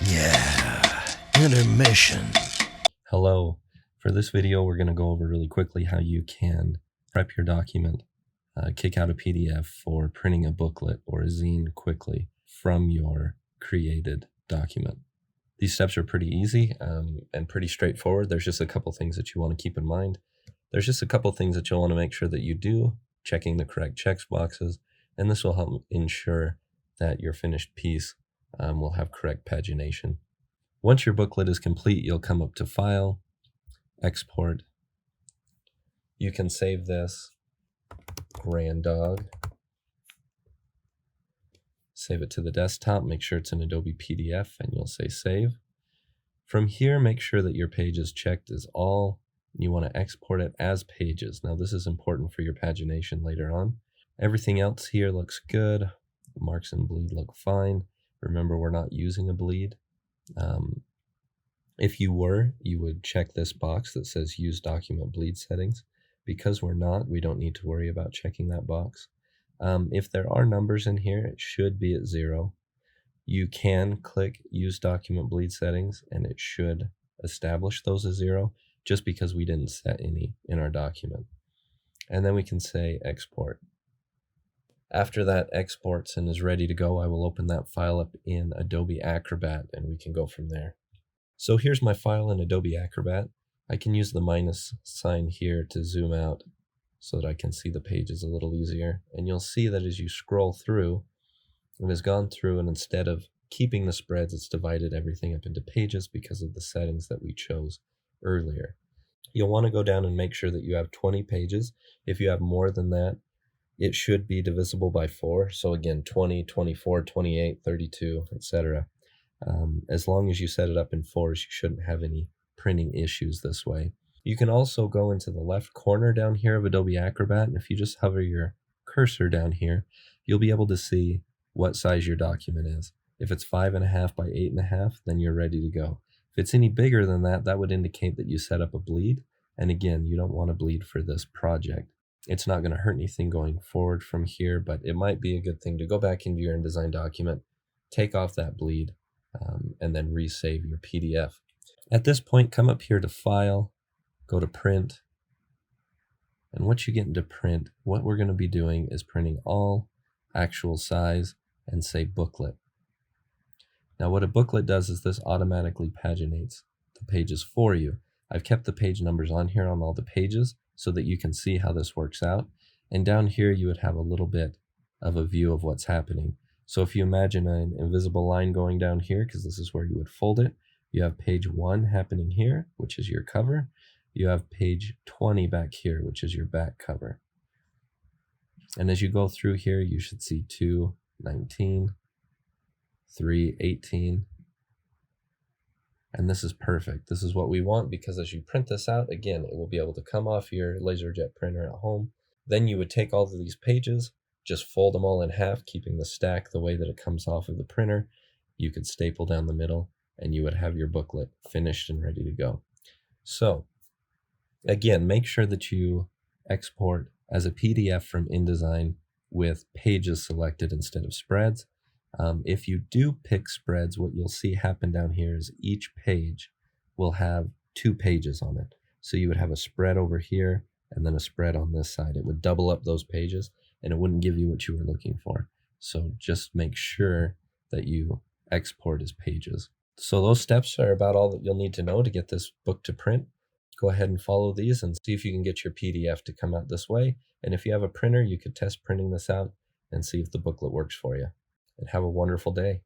Yeah, intermission. Hello. For this video, we're going to go over really quickly how you can prep your document, kick out a PDF for printing a booklet or a zine quickly from your created document. These steps are pretty easy and pretty straightforward. There's just a couple things that you want to keep in mind. There's just a couple things that you'll want to make sure that you do, checking the correct checks boxes, and this will help ensure that your finished piece will have correct pagination. Once your booklet is complete, you'll come up to File, Export. You can save this, Grand Dog. Save it to the desktop, make sure it's an Adobe PDF, and you'll say Save. From here, make sure that your page is checked as all. You want to export it as pages. Now, this is important for your pagination later on. Everything else here looks good. Marks and bleed look fine. Remember, we're not using a bleed. If you were, you would check this box that says Use Document Bleed Settings. Because we're not, we don't need to worry about checking that box. If there are numbers in here, it should be at 0. You can click Use Document Bleed Settings, and it should establish those as 0, just because we didn't set any in our document. And then we can say Export. After that exports and is ready to go, I will open that file up in Adobe Acrobat, and we can go from there. So here's my file in Adobe Acrobat. I can use the minus sign here to zoom out so that I can see the pages a little easier. And you'll see that as you scroll through, it has gone through, and instead of keeping the spreads, it's divided everything up into pages because of the settings that we chose earlier. You'll want to go down and make sure that you have 20 pages. If you have more than that, it should be divisible by 4. So again, 20, 24, 28, 32, etc. As long as you set it up in 4s, you shouldn't have any printing issues this way. You can also go into the left corner down here of Adobe Acrobat, and if you just hover your cursor down here, you'll be able to see what size your document is. If it's 5.5 by 8.5, then you're ready to go. If it's any bigger than that, that would indicate that you set up a bleed. And again, you don't want to bleed for this project. It's not going to hurt anything going forward from here, but it might be a good thing to go back into your InDesign document, take off that bleed, and then resave your PDF. At this point, come up here to File, go to Print, and once you get into Print, what we're going to be doing is printing all, actual size, and say Booklet. Now what a booklet does is this automatically paginates the pages for you. I've kept the page numbers on here on all the pages so that you can see how this works out. And down here you would have a little bit of a view of what's happening. So if you imagine an invisible line going down here, because this is where you would fold it, you have page 1 happening here, which is your cover. You have page 20 back here, which is your back cover. And as you go through here, you should see 2, 19, 3, 18. And this is perfect. This is what we want, because as you print this out, again, it will be able to come off your LaserJet printer at home. Then you would take all of these pages, just fold them all in half, keeping the stack the way that it comes off of the printer. You could staple down the middle, and you would have your booklet finished and ready to go. So again, make sure that you export as a PDF from InDesign with pages selected instead of spreads. If you do pick spreads, what you'll see happen down here is each page will have 2 pages on it. So you would have a spread over here and then a spread on this side. It would double up those pages and it wouldn't give you what you were looking for. So just make sure that you export as pages. So those steps are about all that you'll need to know to get this book to print. Go ahead and follow these and see if you can get your PDF to come out this way. And if you have a printer, you could test printing this out and see if the booklet works for you. And have a wonderful day.